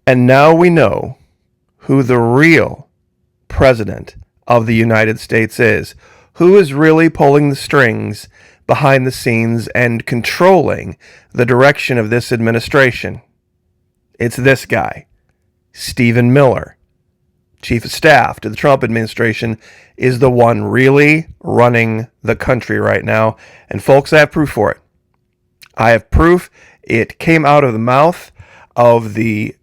And now we know who the real president of the United States is. Who is really pulling the strings behind the scenes and controlling the direction of this administration? It's this guy, Stephen Miller, chief of staff to the Trump administration, is the one really running the country right now. And folks, I have proof for it. I have proof. It came out of the mouth of the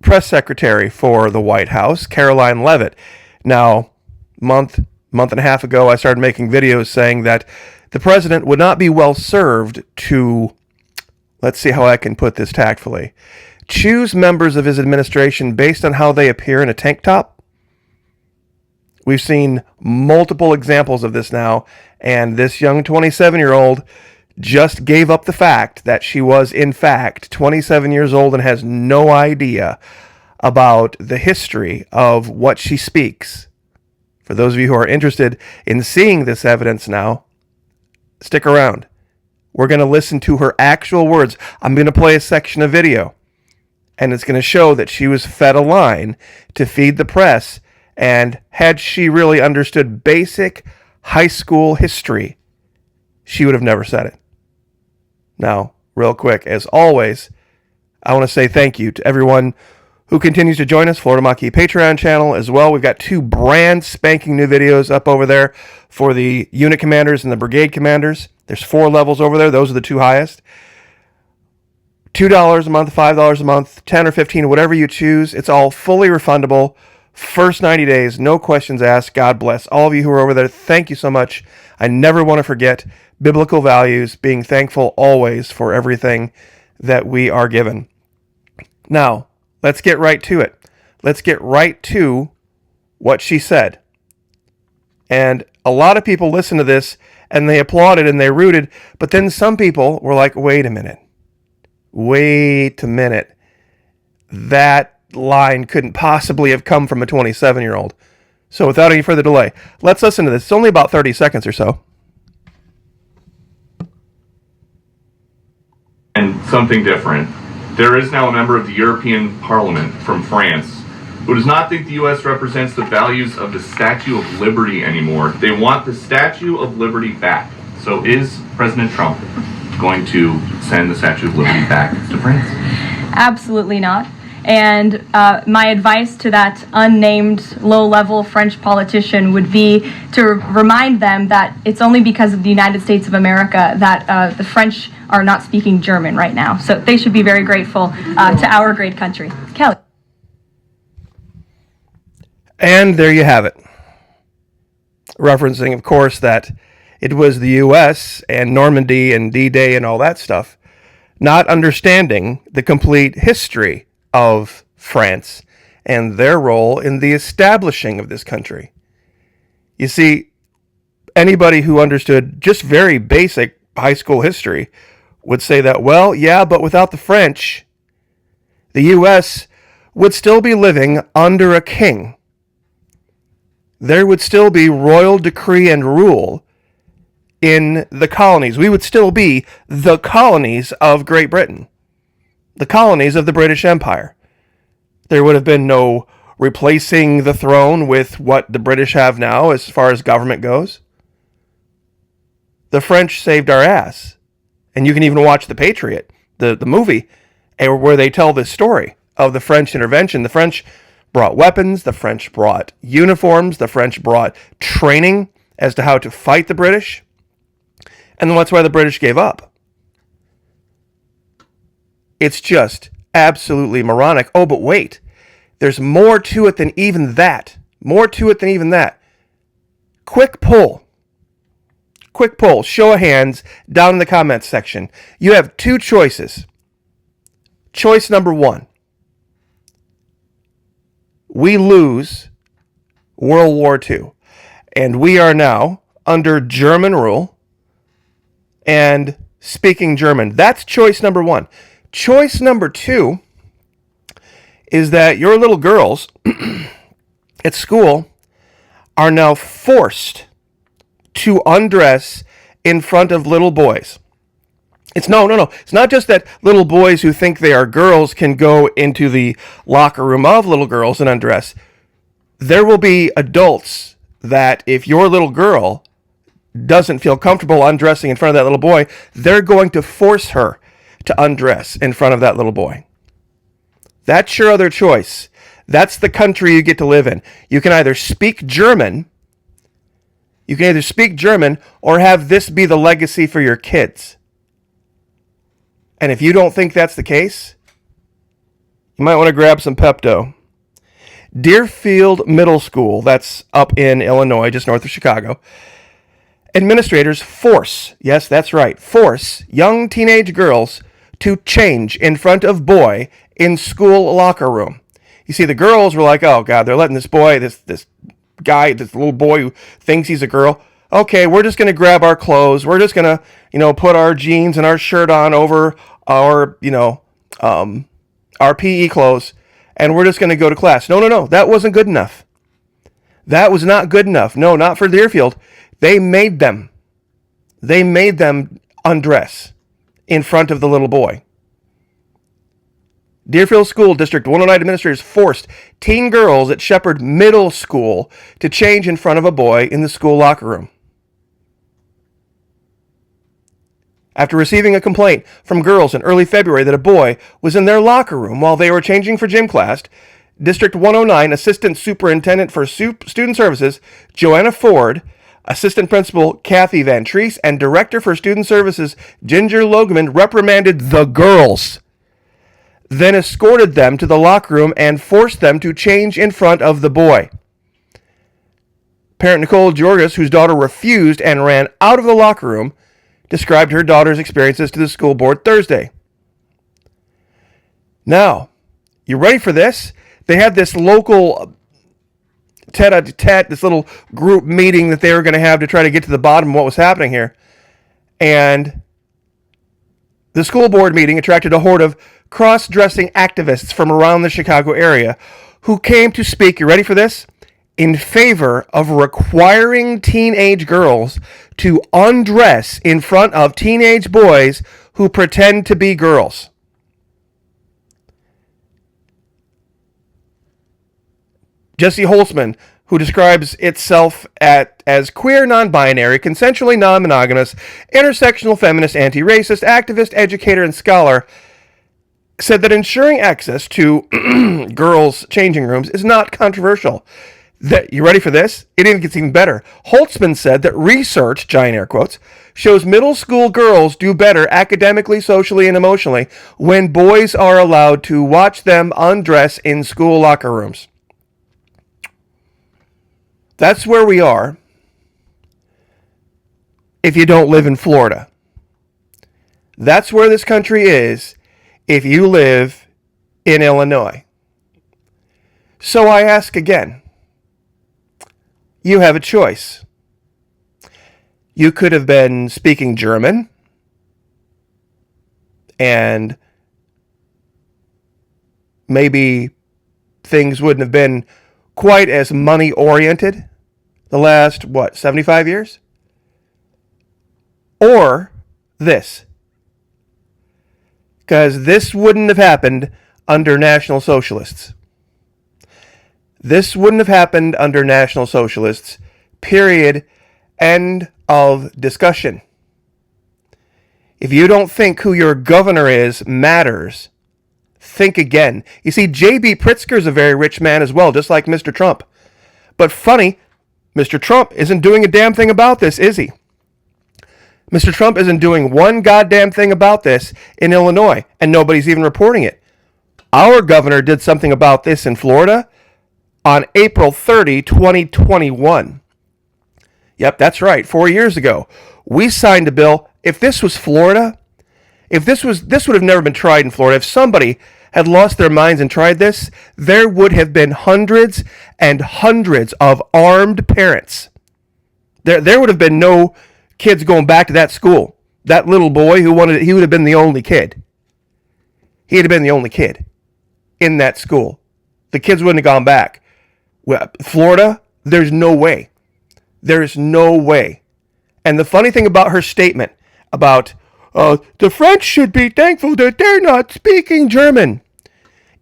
press secretary for the White House, Caroline Leavitt. Now, month and a half ago, I started making videos saying that the president would not be well served to, let's see how I can put this tactfully, choose members of his administration based on how they appear in a tank top. We've seen multiple examples of this now, and this young 27-year-old just gave up the fact that she was, in fact, 27 years old and has no idea about the history of what she speaks. For those of you who are interested in seeing this evidence now, stick around. We're going to listen to her actual words. I'm going to play a section of video, and it's going to show that she was fed a line to feed the press, and had she really understood basic high school history, she would have never said it. Now, real quick, as always, I want to say thank you to everyone who continues to join us, Florida Maquis Patreon channel as well. We've got 2 brand spanking new videos up over there for the unit commanders and the brigade commanders. There's 4 levels over there. Those are the 2 highest. $2 a month, $5 a month, 10 or 15, whatever you choose. It's all fully refundable. First 90 days, no questions asked. God bless all of you who are over there. Thank you so much. I never want to forget biblical values, being thankful always for everything that we are given. Now, let's get right to it. Let's get right to what she said. And a lot of people listen to this and they applauded and they rooted, but then some people were like, wait a minute. That line couldn't possibly have come from a 27-year-old. So without any further delay, let's listen to this. It's only about 30 seconds or so. And something different. There is now a member of the European Parliament from France who does not think the U.S. represents the values of the Statue of Liberty anymore. They want the Statue of Liberty back. So is President Trump going to send the Statue of Liberty back to France? Absolutely not. And my advice to that unnamed low-level French politician would be to remind them that it's only because of the United States of America that the French are not speaking German right now. So they should be very grateful to our great country. Kelly. And there you have it. Referencing, of course, that it was the U.S. and Normandy and D-Day and all that stuff, not understanding the complete history of France and their role in the establishing of this country. You see, anybody who understood just very basic high school history would say that, well, yeah, but without the French, the U.S. would still be living under a king. There would still be royal decree and rule in the colonies. We would still be the colonies of Great Britain, the colonies of the British Empire. There would have been no replacing the throne with what the British have now as far as government goes. The French saved our ass. And you can even watch The Patriot, the movie, where they tell this story of the French intervention. The French brought weapons, the French brought uniforms, the French brought training as to how to fight the British. And that's why the British gave up. It's just absolutely moronic. Oh, but wait. There's more to it than even that. Quick poll. Show of hands down in the comments section. You have 2 choices. Choice number 1. We lose World War II. And we are now under German rule and speaking German. That's choice number 1. Choice number 2 is that your little girls at school are now forced to undress in front of little boys. It's no. It's not just that little boys who think they are girls can go into the locker room of little girls and undress. There will be adults that if your little girl doesn't feel comfortable undressing in front of that little boy, they're going to force her to undress in front of that little boy. That's your other choice. That's the country you get to live in. You can either speak German, or have this be the legacy for your kids. And if you don't think that's the case, you might want to grab some Pepto. Deerfield Middle School, that's up in Illinois, just north of Chicago. Administrators force young teenage girls to change in front of boy in school locker room. You see, the girls were like, oh God, they're letting this boy, this guy, this little boy who thinks he's a girl. Okay, we're just going to grab our clothes. We're just going to, put our jeans and our shirt on over our, our PE clothes, and we're just going to go to class. No, that wasn't good enough. That was not good enough. No, not for Deerfield. They made them undress in front of the little boy. Deerfield School District 109 administrators forced teen girls at Shepherd Middle School to change in front of a boy in the school locker room. After receiving a complaint from girls in early February that a boy was in their locker room while they were changing for gym class, District 109 Assistant Superintendent for Student Services Joanna Ford, Assistant Principal Kathy Van Treese, and Director for Student Services Ginger Logeman reprimanded the girls, then escorted them to the locker room and forced them to change in front of the boy. Parent Nicole Georgas, whose daughter refused and ran out of the locker room, described her daughter's experiences to the school board Thursday. Now, you ready for this? They had this local tete-a-tete, this little group meeting that they were going to have to try to get to the bottom of what was happening here. And the school board meeting attracted a horde of cross-dressing activists from around the Chicago area who came to speak, you ready for this? In favor of requiring teenage girls to undress in front of teenage boys who pretend to be girls. Jesse Holtzman, who describes itself as queer, non-binary, consensually non-monogamous, intersectional, feminist, anti-racist, activist, educator, and scholar, said that ensuring access to girls' changing rooms is not controversial. You ready for this? It even gets even better. Holtzman said that research, giant air quotes, shows middle school girls do better academically, socially, and emotionally when boys are allowed to watch them undress in school locker rooms. That's where we are if you don't live in Florida. That's where this country is if you live in Illinois. So I ask again, you have a choice. You could have been speaking German and maybe things wouldn't have been quite as money-oriented the last, 75 years? Or this. Because this wouldn't have happened under National Socialists. This wouldn't have happened under National Socialists. Period. End of discussion. If you don't think who your governor is matters, think again. You see, J.B. Pritzker's a very rich man as well, just like Mr. Trump. But funny, Mr. Trump isn't doing a damn thing about this, is he? Mr. Trump isn't doing one goddamn thing about this in Illinois, and nobody's even reporting it. Our governor did something about this in Florida on April 30, 2021. Yep, that's right, 4 years ago. We signed a bill. If this was Florida, this would have never been tried in Florida. If somebody had lost their minds and tried this, there would have been hundreds and hundreds of armed parents. There would have been no kids going back to that school. That little boy he would have been the only kid. He'd have been the only kid in that school. The kids wouldn't have gone back. Well, Florida, there's no way. There's no way. And the funny thing about her statement about, the French should be thankful that they're not speaking German.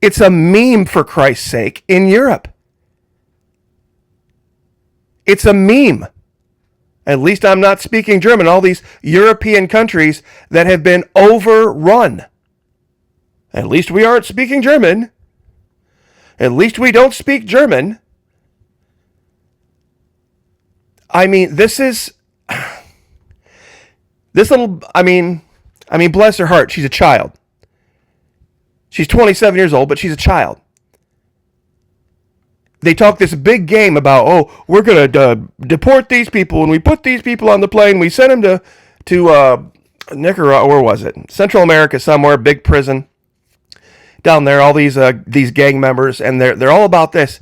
It's a meme, for Christ's sake, in Europe. It's a meme. At least I'm not speaking German. All these European countries that have been overrun. At least we aren't speaking German. At least we don't speak German. I mean, this little, I mean, bless her heart, she's a child. She's 27 years old, but she's a child. They talk this big game about, oh, we're going to deport these people, and we put these people on the plane, we send them to Nicaragua, where was it? Central America somewhere, big prison. Down there, all these gang members, and they're all about this.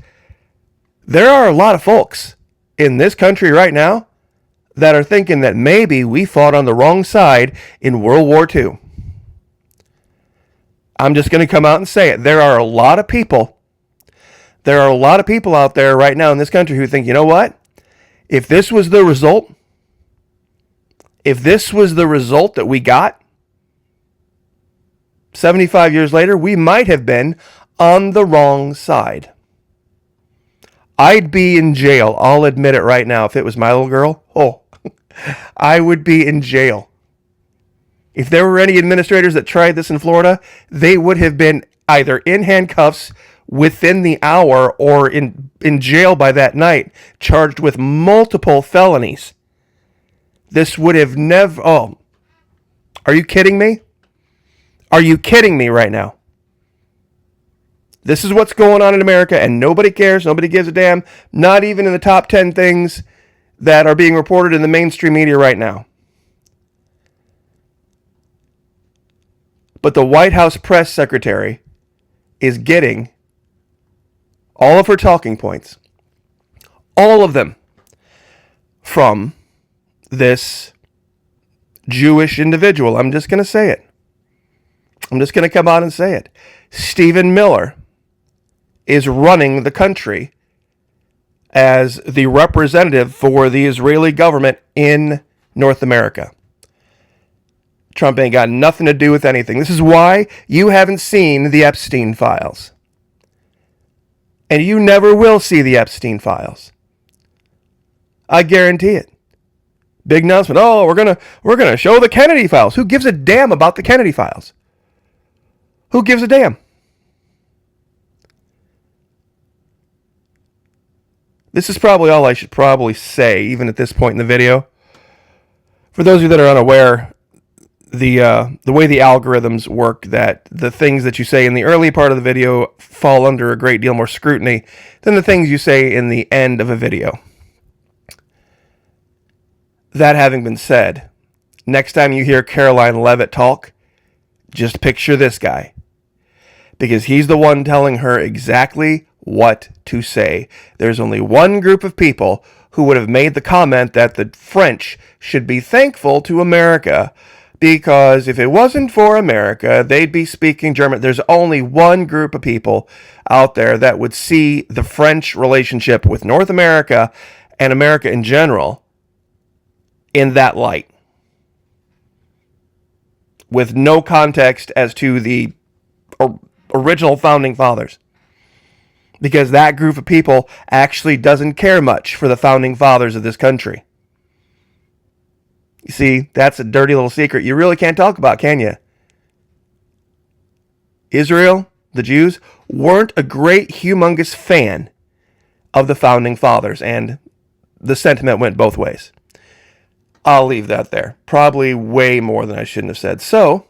There are a lot of folks in this country right now that are thinking that maybe we fought on the wrong side in World War II. I'm just going to come out and say it. There are a lot of people out there right now in this country who think, you know what? If this was the result that we got 75 years later, we might have been on the wrong side. I'd be in jail. I'll admit it right now. If it was my little girl, I would be in jail. If there were any administrators that tried this in Florida, they would have been either in handcuffs within the hour or in jail by that night, charged with multiple felonies. This would have never... Oh, are you kidding me? Are you kidding me right now? This is what's going on in America, and nobody cares. Nobody gives a damn. Not even in the top 10 things that are being reported in the mainstream media right now. But the White House press secretary is getting all of her talking points, all of them, from this Jewish individual. I'm just going to say it. I'm just going to come out and say it. Stephen Miller is running the country as the representative for the Israeli government in North America. Trump ain't got nothing to do with anything. This is why you haven't seen the Epstein files. And you never will see the Epstein files. I guarantee it. Big announcement. Oh, we're gonna show the Kennedy files. Who gives a damn about the Kennedy files? Who gives a damn? This is probably all I should probably say, even at this point in the video. For those of you that are unaware, the way the algorithms work, that the things that you say in the early part of the video fall under a great deal more scrutiny than the things you say in the end of a video. That having been said, next time you hear Caroline Leavitt talk, just picture this guy. Because he's the one telling her exactly what to say. There's only one group of people who would have made the comment that the French should be thankful to America, because if it wasn't for America, they'd be speaking German. There's only one group of people out there that would see the French relationship with North America and America in general in that light, with no context as to the original founding fathers. Because that group of people actually doesn't care much for the founding fathers of this country. You see, that's a dirty little secret you really can't talk about, can you? Israel, the Jews, weren't a great, humongous fan of the founding fathers, and the sentiment went both ways. I'll leave that there. Probably way more than I shouldn't have said. So,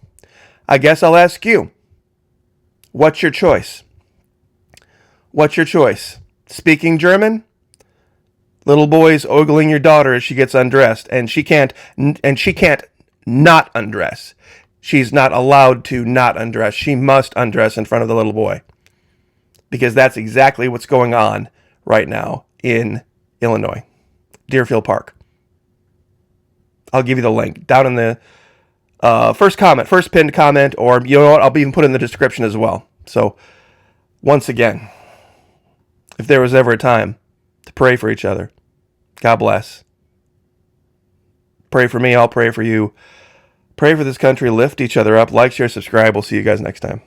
I guess I'll ask you, what's your choice? What's your choice? Speaking German? Little boys ogling your daughter as she gets undressed, and she can't not undress. She's not allowed to not undress. She must undress in front of the little boy. Because that's exactly what's going on right now in Illinois. Deerfield Park. I'll give you the link down in the first pinned comment, or you know what, I'll even put it in the description as well. So, once again, if there was ever a time to pray for each other, God bless. Pray for me, I'll pray for you. Pray for this country. Lift each other up. Like, share, subscribe. We'll see you guys next time.